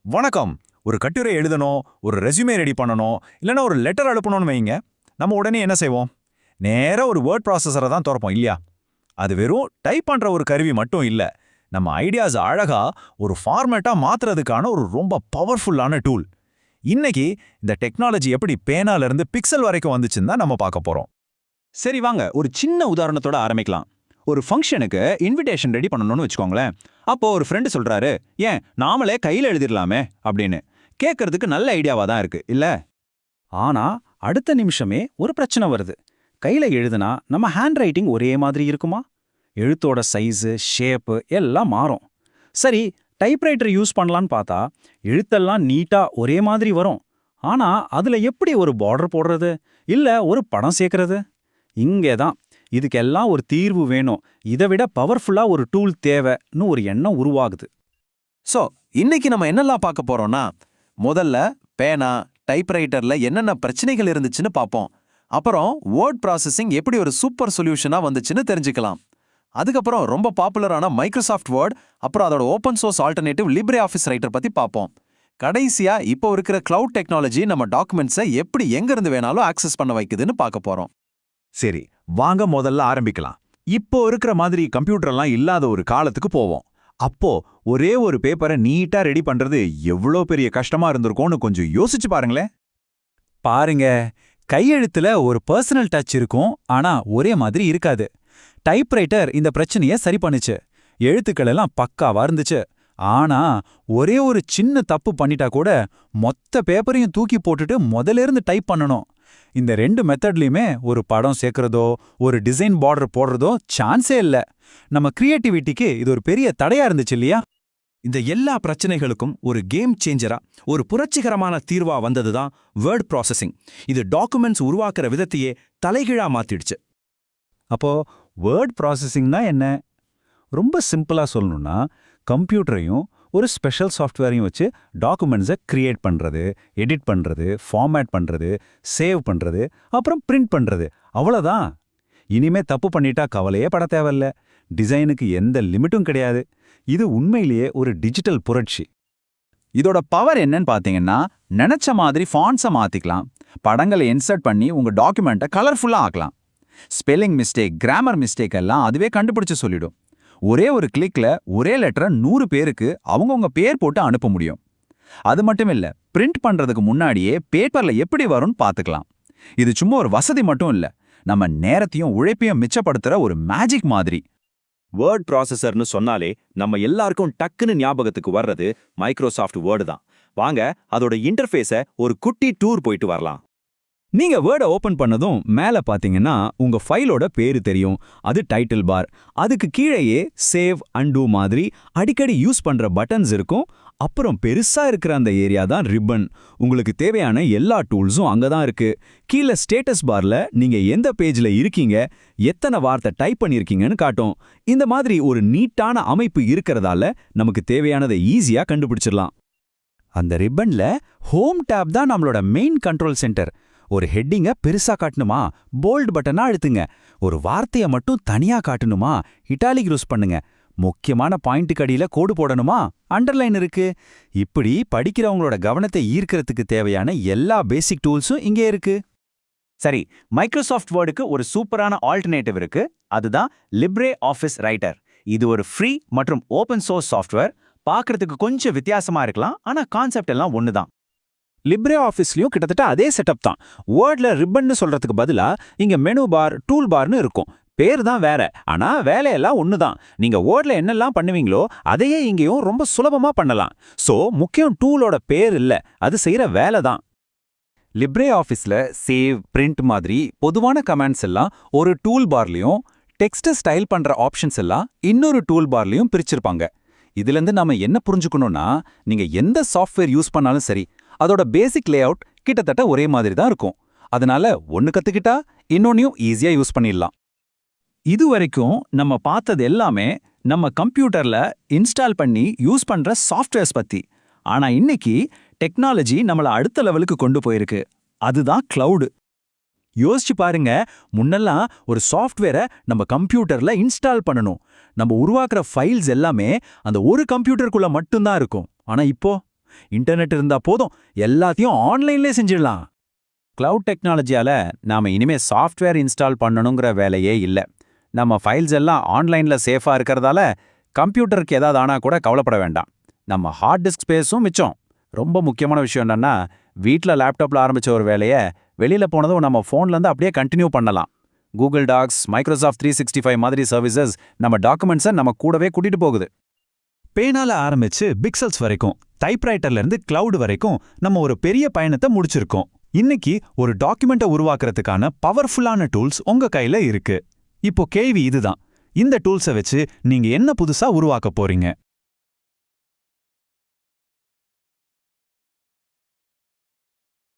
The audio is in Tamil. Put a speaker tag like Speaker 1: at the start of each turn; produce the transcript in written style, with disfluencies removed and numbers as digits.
Speaker 1: வணக்கம். ஒரு கட்டுரை எழுதணும், ஒரு ரெஸ்யூமே ரெடி பண்ணணும், இல்லைன்னா ஒரு லெட்டர் அனுப்பணும்னு வைங்க. நம்ம உடனே என்ன செய்வோம்? நேரா ஒரு வேர்ட் ப்ராசஸரை தான் திறப்போம் இல்லையா? அது வெறும் டைப் பண்ற ஒரு கருவி மட்டும் இல்ல. நம்ம ஐடியாஸ் அழகா ஒரு ஃபார்மேட்டா மாத்துறதுக்கான ஒரு ரொம்ப பவர்ஃபுல்லான டூல். இன்னைக்கு இந்த டெக்னாலஜி எப்படி பேனால இருந்து பிக்சல் வரைக்கும் வந்துச்சுன்னு தான் நம்ம பார்க்க போறோம்.
Speaker 2: சரி வாங்க ஒரு சின்ன உதாரணத்தோட ஆரம்பிக்கலாம். ஒரு ஃபங்க்ஷனுக்கு இன்விடேஷன் ரெடி பண்ணணும்னு வச்சுக்கோங்களேன். அப்போ ஒரு ஃப்ரெண்டு சொல்றாரு, ஏன் நாமளே கையில் எழுதிடலாமே அப்படின்னு. கேட்கறதுக்கு நல்ல ஐடியாவா தான் இருக்கு இல்ல? ஆனா அடுத்த நிமிஷமே ஒரு பிரச்சனை வருது. கையில எழுதுனா நம்ம ஹேண்ட் ரைட்டிங் ஒரே மாதிரி இருக்குமா? எழுத்தோட சைஸு, ஷேப்பு எல்லாம் மாறும். சரி, டைப்ரைட்டர் யூஸ் பண்ணலான்னு பார்த்தா எழுத்தெல்லாம் நீட்டா ஒரே மாதிரி வரும். ஆனா அதுல எப்படி ஒரு பார்டர் போடுறது, இல்ல ஒரு படம் சேர்க்கறது? இங்கே தான் இதுக்கெல்லாம் ஒரு தீர்வு வேணும். இதை விட பவர்ஃபுல்லா ஒரு டூல் தேவைன்னு ஒரு எண்ணம் உருவாகுது.
Speaker 3: ஸோ இன்னைக்கு நம்ம என்னெல்லாம் பார்க்க போறோம்னா, முதல்ல பேனா, டைப்ரைட்டர்ல என்னென்ன பிரச்சனைகள் இருந்துச்சுன்னு பார்ப்போம். அப்புறம் வேர்ட் ப்ராசஸிங் எப்படி ஒரு சூப்பர் சொல்யூஷனா வந்துச்சுன்னு தெரிஞ்சுக்கலாம். அதுக்கப்புறம் ரொம்ப பாப்புலரான மைக்ரோசாஃப்ட் வேர்ட், அப்புறம் அதோட open source alternative Libre office writer பத்தி பார்ப்போம். கடைசியா இப்போ இருக்கிற கிளவுட் டெக்னாலஜி நம்ம டாக்குமெண்ட்ஸை எப்படி எங்கிருந்து வேணாலும் ஆக்சஸ் பண்ண வைக்குதுன்னு பார்க்க போறோம்.
Speaker 1: சரி, வாங்க முதல்ல ஆரம்பிக்கலாம். இப்போ இருக்கிற மாதிரி கம்ப்யூட்டர்லாம் இல்லாத ஒரு காலத்துக்கு போவோம். அப்போ ஒரே ஒரு பேப்பரை நீட்டா ரெடி பண்றது எவ்வளோ பெரிய கஷ்டமா இருந்திருக்கும்னு கொஞ்சம் யோசிச்சு பாருங்களேன்.
Speaker 2: பாருங்க, கையெழுத்துல ஒரு பர்சனல் டச் இருக்கும், ஆனா ஒரே மாதிரி இருக்காது. டைப்ரைட்டர் இந்த பிரச்சனையை சரி பண்ணுச்சு. எழுத்துக்கள் எல்லாம் பக்காவா இருந்துச்சு. ஆனா ஒரே ஒரு சின்ன தப்பு பண்ணிட்டா கூட மொத்த பேப்பரையும் தூக்கி போட்டுட்டு முதல்ல இருந்து டைப் பண்ணணும். இந்த ரெண்டு மெத்தட்லயுமே ஒரு படம் சேர்க்கறதோ ஒரு டிசைன் பார்டர் போடுறதோ சான்ஸே இல்ல. நம்ம கிரியேட்டிவிட்டிக்கு இது ஒரு பெரிய தடையா இருந்துச்சு இல்லையா?
Speaker 4: இந்த எல்லா பிரச்சனைகளுக்கும் ஒரு கேம் சேஞ்சரா, ஒரு புரட்சிகரமான தீர்வா வந்ததுதான் வேர்ட் ப்ராசஸிங். இது டாக்குமெண்ட்ஸ் உருவாக்குற விதத்தையே தலைகீழா மாத்திடுச்சு.
Speaker 2: அப்போ வேர்ட் ப்ராசஸிங்னா என்ன? ரொம்ப சிம்பிளா சொல்லணும்னா, கம்ப்யூட்டரையும் ஒரு ஸ்பெஷல் சாஃப்ட்வேரையும் வச்சு டாக்குமெண்ட்ஸை கிரியேட் பண்றது, எடிட் பண்றது, ஃபார்மேட் பண்றது, சேவ் பண்றது, அப்புறம் பிரிண்ட் பண்றது, அவ்வளோதான். இனிமே தப்பு பண்ணிட்டா கவலையே பட தேவையில்ல. டிசைனுக்கு எந்த லிமிட்டும் கிடையாது. இது உண்மையிலேயே ஒரு டிஜிட்டல் புரட்சி.
Speaker 3: இதோட பவர் என்னன்னு பார்த்தீங்கன்னா, நினைச்ச மாதிரி ஃபாண்ட்ஸை மாத்திக்கலாம், படங்களை இன்சர்ட் பண்ணி உங்க டாக்குமெண்ட்டை கலர்ஃபுல்லா ஆக்கலாம். ஸ்பெல்லிங் மிஸ்டேக், கிராமர் மிஸ்டேக் எல்லாம் அதுவே கண்டுபிடிச்சு சொல்லிடும். ஒரே ஒரு கிளிக்ல ஒரே லெட்டரை 100 பேருக்கு அவங்கவுங்க பேர் போட்டு அனுப்ப முடியும். அது மட்டும் இல்ல, பிரிண்ட் பண்றதுக்கு முன்னாடியே பேப்பர்ல எப்படி வரும்னு பார்த்துக்கலாம். இது சும்மா ஒரு வசதி மட்டும் இல்ல, நம்ம நேரத்தையும் உழைப்பையும் மிச்சப்படுத்துற ஒரு மேஜிக் மாதிரி.
Speaker 4: வேர்ட் ப்ராசஸர்னு சொன்னாலே நம்ம எல்லாருக்கும் டக்குன்னு ஞாபகத்துக்கு வர்றது மைக்ரோசாஃப்ட் வேர்டு தான். வாங்க அதோட இன்டர்ஃபேஸை ஒரு குட்டி டூர் போயிட்டு வரலாம்.
Speaker 2: நீங்க வேர்டை ஓபன் பண்ணதும் மேல பாத்தீங்கன்னா உங்க ஃபைலோட பேரு தெரியும். அது டைட்டில் பார். அதுக்கு கீழேயே சேவ், அன்டூ மாதிரி அடிக்கடி யூஸ் பண்ற பட்டன்ஸ் இருக்கும். அப்புறம் பெருசா இருக்கிற அந்த ஏரியா தான் ரிப்பன். உங்களுக்கு தேவையான எல்லா டூல்ஸும் அங்கதான் இருக்கு. கீழே ஸ்டேட்டஸ் பார்ல நீங்க எந்த பேஜ்ல இருக்கீங்க, எத்தனை வார்த்தை டைப் பண்ணிருக்கீங்கன்னு காட்டும். இந்த மாதிரி ஒரு நீட்டான அமைப்பு இருக்கிறதால நமக்கு தேவையானதை ஈஸியா கண்டுபிடிச்சிடலாம். அந்த ரிப்பன்ல ஹோம் டேப் தான் நம்மளோட மெயின் கண்ட்ரோல் சென்டர். ஒரு ஹெட்டிங்கை பெருசா காட்டணுமா, போல்ட் பட்டனா அழுத்துங்க. ஒரு வார்த்தையை மட்டும் தனியா காட்டணுமா, இட்டாலிக் யூஸ் பண்ணுங்க. முக்கியமான பாயிண்ட்டுக்கு அடியில கோடு போடணுமா, அண்டர்லைன் இருக்கு. இப்படி படிக்கிறவங்களோட கவனத்தை ஈர்க்கிறதுக்கு தேவையான எல்லா பேசிக் டூல்ஸும் இங்கே இருக்கு.
Speaker 3: சரி, மைக்ரோசாஃப்ட் வேர்டுக்கு ஒரு சூப்பரான ஆல்டர்னேட்டிவ் இருக்கு. அதுதான் லிப்ரே ஆஃபீஸ் ரைட்டர். இது ஒரு ஃப்ரீ மற்றும் ஓப்பன் சோர்ஸ் சாஃப்ட்வேர். பார்க்கறதுக்கு கொஞ்சம் வித்தியாசமா இருக்கலாம், ஆனா கான்செப்ட் எல்லாம் ஒண்ணுதான்.
Speaker 2: லிப்ரே ஆஃபீஸ்லயும் கிட்டத்தட்ட அதே செட்டப் தான். வேர்ட்ல ரிப்பன்னு சொல்றதுக்கு பதிலா இங்க மெனு பார், டூல் பார்னு இருக்கும். பேர் தான் வேற, ஆனா வேலையெல்லாம் ஒண்ணுதான். நீங்க வேர்ட்ல என்னெல்லாம் பண்ணுவீங்களோ அதையே இங்கேயும் ரொம்ப சுலபமா பண்ணலாம். சோ முக்கியம் டூலோட பேர் இல்ல, அது செய்யற வேலை தான். லிப்ரே ஆஃபீஸ்ல சேவ், பிரிண்ட் மாதிரி பொதுவான கமாண்ட்ஸ் எல்லாம் ஒரு டூல் பார்லயும், டெக்ஸ்ட் ஸ்டைல் பண்ற ஆப்ஷன்ஸ் எல்லாம் இன்னொரு டூல் பார்லயும் பிரிச்சிருப்பாங்க. இதுல இருந்து நாம என்ன புரிஞ்சுக்கணும்னா, நீங்க எந்த சாஃப்ட்வேர் யூஸ் பண்ணாலும் சரி, அதோட பேசிக் லேஅவுட் கிட்டத்தட்ட ஒரே மாதிரி தான் இருக்கும். அதனால ஒன்னு கத்துக்கிட்டா இன்னொன்னையும் ஈஸியா யூஸ் பண்ணிடலாம்.
Speaker 3: இது வரைக்கும் நம்ம பார்த்தது எல்லாமே நம்ம கம்ப்யூட்டர்ல இன்ஸ்டால் பண்ணி யூஸ் பண்ற சாஃப்ட்வேர்ஸ் பத்தி. ஆனா இன்னைக்கு டெக்னாலஜி நம்மள அடுத்த லெவலுக்கு கொண்டு போயிருக்கு. அதுதான் கிளவுடு. யோசிச்சு பாருங்க, முன்னெல்லாம் ஒரு சாஃப்ட்வேரை நம்ம கம்ப்யூட்டர்ல இன்ஸ்டால் பண்ணணும். நம்ம உருவாக்குற ஃபைல்ஸ் எல்லாமே அந்த ஒரு கம்ப்யூட்டருக்குள்ள மட்டும்தான் இருக்கும். ஆனா இப்போ இன்டர்நெட் இருந்தா போதும், எல்லாத்தையும் ஆன்லைன்லயே செஞ்சிடலாம். கிளவுட் டெக்னாலஜியால நாம இனிமே சாஃப்ட்வேர் இன்ஸ்டால் பண்ணணுங்கிற வேலையே இல்ல. நம்ம ஃபைல்ஸ் எல்லாம் ஆன்லைன்ல சேஃபா இருக்கறதால கம்ப்யூட்டருக்கு ஏதாவது ஆனா கூட கவலைப்பட வேண்டாம். நம்ம ஹார்ட் டிஸ்க் ஸ்பேஸும் மிச்சம். ரொம்ப முக்கியமான விஷயம் என்னன்னா, வீட்ல லேப்டாப்ல ஆரம்பிச்ச ஒரு வேலைய வெளியில போனதும் நம்ம ஃபோன்ல இருந்து அப்படியே கண்டினியூ பண்ணலாம். கூகுள் டாக்ஸ், மைக்ரோசாஃப்ட் 365 மாதிரி சர்வீசஸ் நம்ம டாக்குமெண்ட்ஸை நம்ம கூடவே கூட்டிட்டு போகுது.
Speaker 1: பேனால ஆரம்பிச்சு பிக்சல்ஸ் வரைக்கும், டைப்ரைட்டர்ல இருந்து கிளவுட் வரைக்கும் நம்ம ஒரு பெரிய பயணத்தை முடிச்சிருக்கோம். இன்னைக்கு ஒரு டாக்குமெண்ட்டை உருவாக்குறதுக்கான பவர்ஃபுல்லான டூல்ஸ் உங்க கையில இருக்கு. இப்போ கேள்வி இதுதான், இந்த டூல்ஸை வச்சு நீங்க என்ன புதுசா உருவாக்க போறீங்க?